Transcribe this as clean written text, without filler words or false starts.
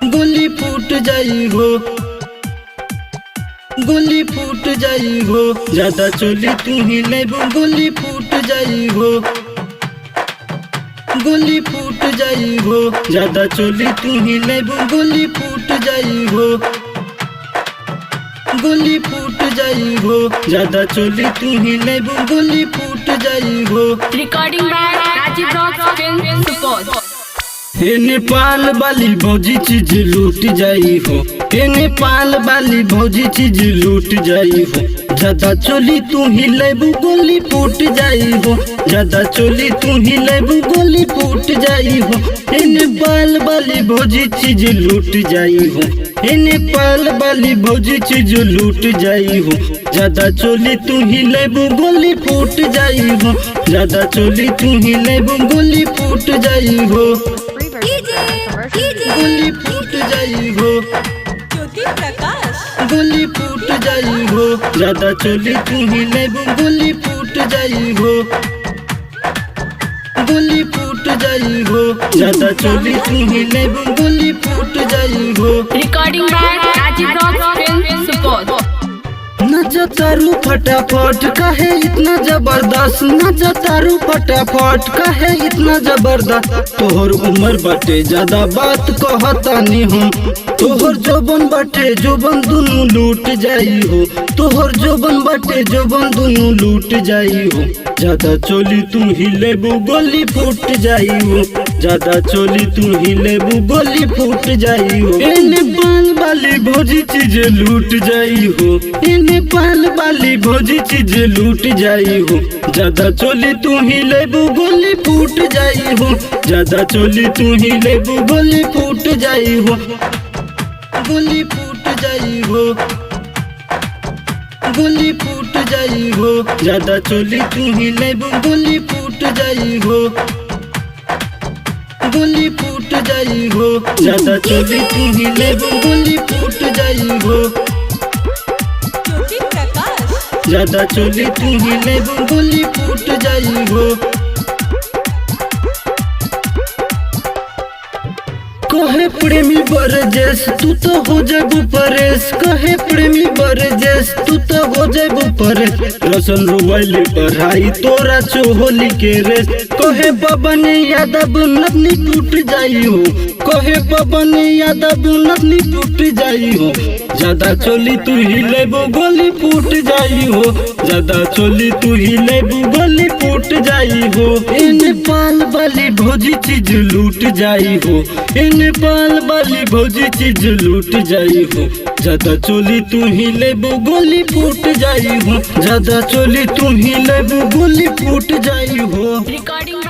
गोली फूट जाई हो, गोली फूट जाई हो, ज्यादा चोली तू ही लेबू गोली फूट जाई हो, गोली फूट जाई हो, ज्यादा चोली तू ही लेबू गोली फूट जाई हो, गोली फूट जाई हो, ज्यादा चोली तू ही लेबू गोली फूट जाई हो। Recording by Rajeev Supaul. हे नेपाल वाली भौजी चीज लूट जाई हो, हे नेपाल वाली भौजी चीज लूट जाई हो, ज्यादा चोली तू ही लेबू गोली फूट जाई हो, ज्यादा चोली तू ही लेबू गोली फूट जाई हो। हे नेपाल वाली भौजी चीज लूट जाई हो, हे नेपाल वाली भौजी चीज लूट जाई हो, ज्यादा चोली तू ही लेबू गोली फूट जाई हो, ज्यादा चोली तू ही लेबू गोली फूट जाई हो, गोली फूट जाई हो, गोली फूट जाई हो, ज्यादा चोली तू ही लेबू गोली फूट जाई हो, गोली फूट जाई हो, ज्यादा चोली तू ही लेबू गोली फूट जाई हो। Recording by Rajeev Supaul. नचा तारू फटाफट काहे इतना जबरदस्त, नचा तारू फटाफट काहे इतना जबरदस्त, तोहर उम्र बाटे ज्यादा बात कहता नहीं हम, तोहर जोबन बाटे जोबन दुनू लूट जाई हो, तोहर जोबन बाटे जोबन दुनू लूट जाई हो, ज्यादा चोली तू ही लेबू गोली फूट जाई हो, ज्यादा चोली तू ही लेबू गोली फूट जाई हो। ए नेपाल वाली भौजी चीज लूट जाई हो, ए नेपाल वाली भौजी चीज लूट जाई हो, ज्यादा चोली तू ही लेबू गोली फूट जाई हो, ज्यादा चोली तू ही लेबू गोली फूट जाई हो, गोली फूट जाई हो, गोली फूट जाई हो, ज्यादा चोली तू ही लेबू गोली फूट जाई हो, गोली फूट जाई हो, ज्यादा चोली तू ही लेबू गोली फूट जाई हो, ज्यादा चोली तू ही लेबू गोली फूट जाई हो। कहे प्रेमी बरजेस तू तो हो जाबू परेश, कहे प्रेमी बरजेस तू तो हो जाबू परेश, रसन रुवाइले पढ़ाई तोरा चोहोली के रेस, कहे पवन यादव नथनी टूट जाई हो, कहे पवन यादव नथनी टूट जाई हो, ज्यादा चोली तू ही लेबू गोली फूट जाई हो, ज्यादा चोली तू ही लेबू गोली फूट जाई हो। ए नेपाल वाली भौजी चीज लूट जाई हो, ए नेपाल वाली भौजी चीज लूट जाई हो, ज्यादा चोली तू ही लेबू गोली फूट जाई हो, ज्यादा चोली तू ही लेबू गोली फूट जाई हो। रिकॉर्डिंग